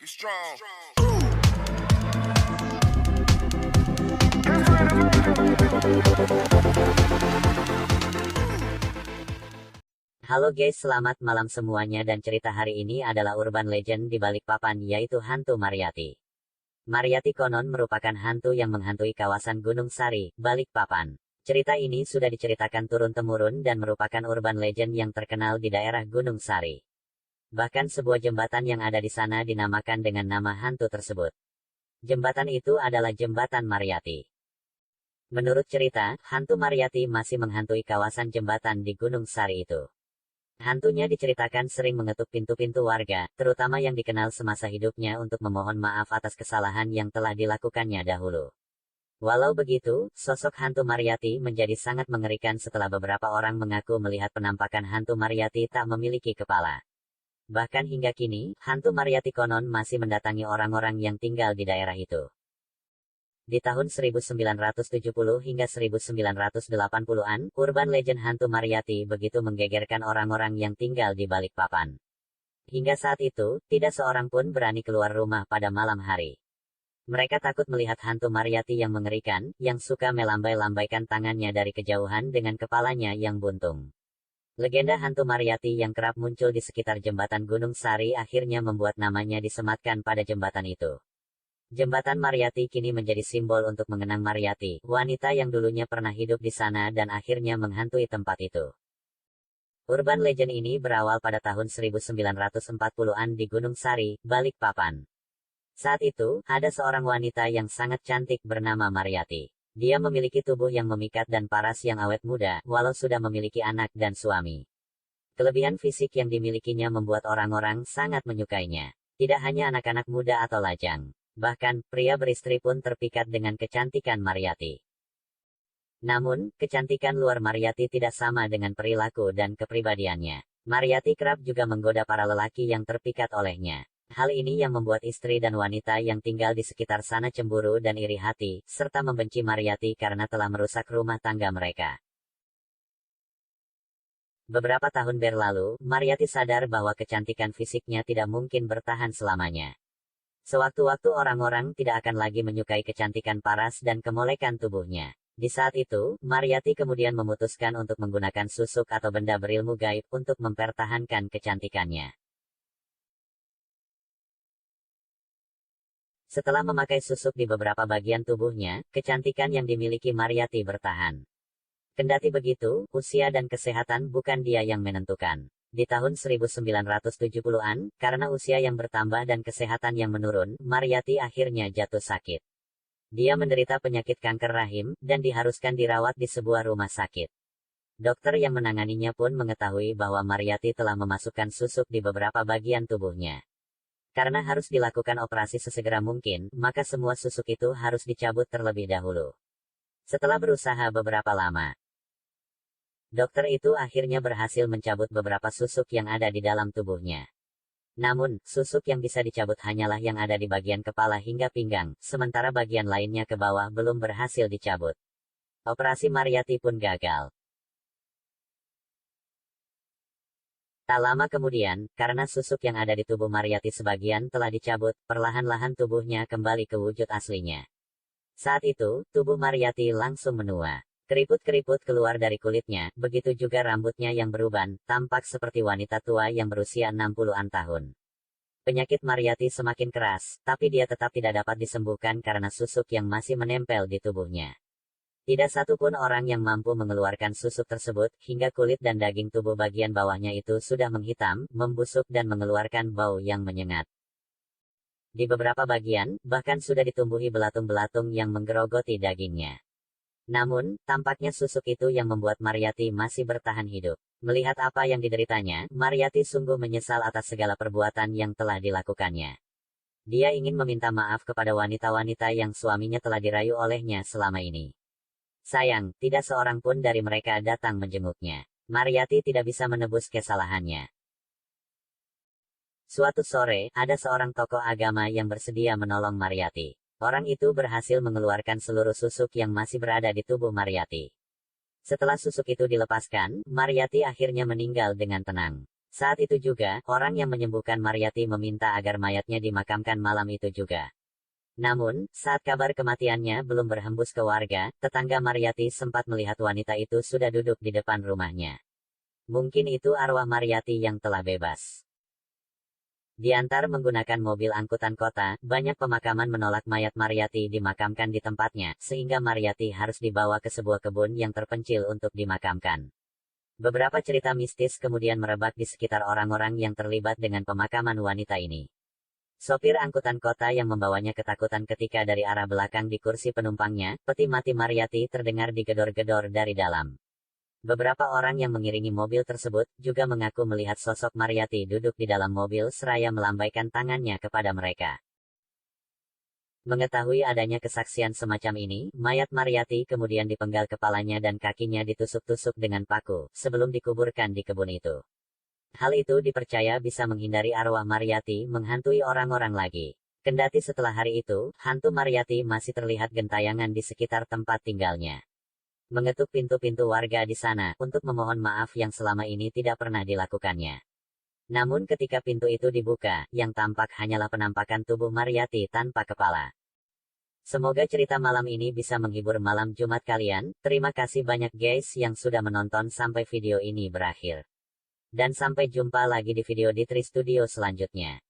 You strong. Halo guys, selamat malam semuanya dan cerita hari ini adalah urban legend di Balikpapan yaitu hantu Mariyati. Mariyati konon merupakan hantu yang menghantui kawasan Gunung Sari, Balikpapan. Cerita ini sudah diceritakan turun-temurun dan merupakan urban legend yang terkenal di daerah Gunung Sari. Bahkan sebuah jembatan yang ada di sana dinamakan dengan nama hantu tersebut. Jembatan itu adalah Jembatan Mariyati. Menurut cerita, hantu Mariyati masih menghantui kawasan jembatan di Gunung Sari itu. Hantunya diceritakan sering mengetuk pintu-pintu warga, terutama yang dikenal semasa hidupnya untuk memohon maaf atas kesalahan yang telah dilakukannya dahulu. Walau begitu, sosok hantu Mariyati menjadi sangat mengerikan setelah beberapa orang mengaku melihat penampakan hantu Mariyati tak memiliki kepala. Bahkan hingga kini, hantu Mariyati konon masih mendatangi orang-orang yang tinggal di daerah itu. Di tahun 1970 hingga 1980-an, urban legend hantu Mariyati begitu menggegerkan orang-orang yang tinggal di Balikpapan. Hingga saat itu, tidak seorang pun berani keluar rumah pada malam hari. Mereka takut melihat hantu Mariyati yang mengerikan, yang suka melambai-lambaikan tangannya dari kejauhan dengan kepalanya yang buntung. Legenda hantu Mariyati yang kerap muncul di sekitar jembatan Gunung Sari akhirnya membuat namanya disematkan pada jembatan itu. Jembatan Mariyati kini menjadi simbol untuk mengenang Mariyati, wanita yang dulunya pernah hidup di sana dan akhirnya menghantui tempat itu. Urban legend ini berawal pada tahun 1940-an di Gunung Sari, Balikpapan. Saat itu, ada seorang wanita yang sangat cantik bernama Mariyati. Dia memiliki tubuh yang memikat dan paras yang awet muda, walau sudah memiliki anak dan suami. Kelebihan fisik yang dimilikinya membuat orang-orang sangat menyukainya. Tidak hanya anak-anak muda atau lajang. Bahkan, pria beristri pun terpikat dengan kecantikan Mariyati. Namun, kecantikan luar Mariyati tidak sama dengan perilaku dan kepribadiannya. Mariyati kerap juga menggoda para lelaki yang terpikat olehnya. Hal ini yang membuat istri dan wanita yang tinggal di sekitar sana cemburu dan iri hati, serta membenci Mariyati karena telah merusak rumah tangga mereka. Beberapa tahun berlalu, Mariyati sadar bahwa kecantikan fisiknya tidak mungkin bertahan selamanya. Sewaktu-waktu orang-orang tidak akan lagi menyukai kecantikan paras dan kemolekan tubuhnya. Di saat itu, Mariyati kemudian memutuskan untuk menggunakan susuk atau benda berilmu gaib untuk mempertahankan kecantikannya. Setelah memakai susuk di beberapa bagian tubuhnya, kecantikan yang dimiliki Mariyati bertahan. Kendati begitu, usia dan kesehatan bukan dia yang menentukan. Di tahun 1970-an, karena usia yang bertambah dan kesehatan yang menurun, Mariyati akhirnya jatuh sakit. Dia menderita penyakit kanker rahim, dan diharuskan dirawat di sebuah rumah sakit. Dokter yang menanganinya pun mengetahui bahwa Mariyati telah memasukkan susuk di beberapa bagian tubuhnya. Karena harus dilakukan operasi sesegera mungkin, maka semua susuk itu harus dicabut terlebih dahulu. Setelah berusaha beberapa lama, dokter itu akhirnya berhasil mencabut beberapa susuk yang ada di dalam tubuhnya. Namun, susuk yang bisa dicabut hanyalah yang ada di bagian kepala hingga pinggang, sementara bagian lainnya ke bawah belum berhasil dicabut. Operasi Mariyati pun gagal. Tak lama kemudian, karena susuk yang ada di tubuh Mariyati sebagian telah dicabut, perlahan-lahan tubuhnya kembali ke wujud aslinya. Saat itu, tubuh Mariyati langsung menua. Keriput-keriput keluar dari kulitnya, begitu juga rambutnya yang beruban, tampak seperti wanita tua yang berusia 60-an tahun. Penyakit Mariyati semakin keras, tapi dia tetap tidak dapat disembuhkan karena susuk yang masih menempel di tubuhnya. Tidak satu pun orang yang mampu mengeluarkan susuk tersebut, hingga kulit dan daging tubuh bagian bawahnya itu sudah menghitam, membusuk dan mengeluarkan bau yang menyengat. Di beberapa bagian, bahkan sudah ditumbuhi belatung-belatung yang menggerogoti dagingnya. Namun, tampaknya susuk itu yang membuat Mariyati masih bertahan hidup. Melihat apa yang dideritanya, Mariyati sungguh menyesal atas segala perbuatan yang telah dilakukannya. Dia ingin meminta maaf kepada wanita-wanita yang suaminya telah dirayu olehnya selama ini. Sayang, tidak seorang pun dari mereka datang menjenguknya. Mariyati tidak bisa menebus kesalahannya. Suatu sore, ada seorang tokoh agama yang bersedia menolong Mariyati. Orang itu berhasil mengeluarkan seluruh susuk yang masih berada di tubuh Mariyati. Setelah susuk itu dilepaskan, Mariyati akhirnya meninggal dengan tenang. Saat itu juga, orang yang menyembuhkan Mariyati meminta agar mayatnya dimakamkan malam itu juga. Namun, saat kabar kematiannya belum berhembus ke warga, tetangga Mariyati sempat melihat wanita itu sudah duduk di depan rumahnya. Mungkin itu arwah Mariyati yang telah bebas. Diantar menggunakan mobil angkutan kota, banyak pemakaman menolak mayat Mariyati dimakamkan di tempatnya, sehingga Mariyati harus dibawa ke sebuah kebun yang terpencil untuk dimakamkan. Beberapa cerita mistis kemudian merebak di sekitar orang-orang yang terlibat dengan pemakaman wanita ini. Sopir angkutan kota yang membawanya ketakutan ketika dari arah belakang di kursi penumpangnya, peti mati Mariyati terdengar digedor-gedor dari dalam. Beberapa orang yang mengiringi mobil tersebut juga mengaku melihat sosok Mariyati duduk di dalam mobil seraya melambaikan tangannya kepada mereka. Mengetahui adanya kesaksian semacam ini, mayat Mariyati kemudian dipenggal kepalanya dan kakinya ditusuk-tusuk dengan paku, sebelum dikuburkan di kebun itu. Hal itu dipercaya bisa menghindari arwah Mariyati menghantui orang-orang lagi. Kendati setelah hari itu, hantu Mariyati masih terlihat gentayangan di sekitar tempat tinggalnya. Mengetuk pintu-pintu warga di sana, untuk memohon maaf yang selama ini tidak pernah dilakukannya. Namun ketika pintu itu dibuka, yang tampak hanyalah penampakan tubuh Mariyati tanpa kepala. Semoga cerita malam ini bisa menghibur malam Jumat kalian. Terima kasih banyak guys yang sudah menonton sampai video ini berakhir. Dan sampai jumpa lagi di video di Tri Studio selanjutnya.